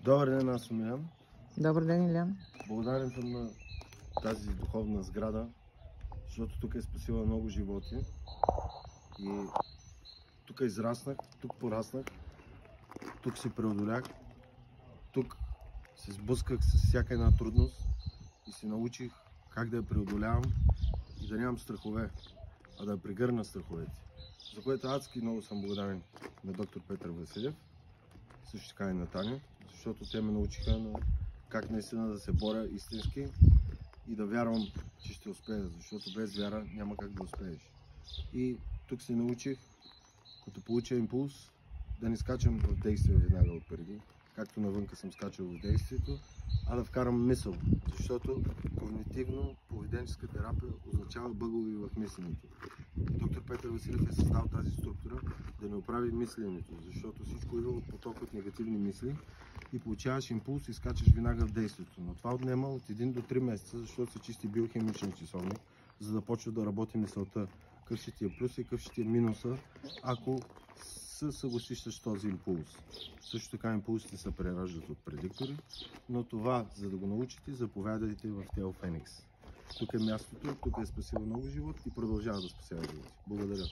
Добър ден, аз съм Илян. Добър ден, Илян. Благодарен съм на тази духовна сграда, защото тук е спасила много животи. И тук израснах, тук пораснах, тук се преодолях, тук се сблъсках с всяка една трудност и се научих как да я преодолявам и да нямам страхове, а да прегърна страховете. За което адски много съм благодарен на доктор Петър Василев, също така и на Таня, защото те ме научиха на как наистина да се боря истински и да вярвам, че ще успея, защото без вяра няма как да успееш. И тук се научих, като получа импулс, да не скачам в действие веднага отпреди, както навънка съм скачал в действието, а да вкарам мисъл, защото когнитивно-поведенческа терапия означава бъгове в мисленето. Доктор Петър Василев е създал тази структура да не оправи мисленето, защото всичко идва от поток от негативни мисли и получаваш импулс и скачаш веднага в действието. Но това отнема от 1 до 3 месеца, защото се чисти биохимичен часовник, за да почва да работи мисълта. Какъв ще ти е плюса и какъв ще ти е минуса, ако се съгласиш с този импулс. Също така импулсите се прераждат от предиктори, но това, за да го научите, заповядайте в Тео Феникс. Тук е мястото, тук е спасило много живот и продължава да спасява животи. Благодаря.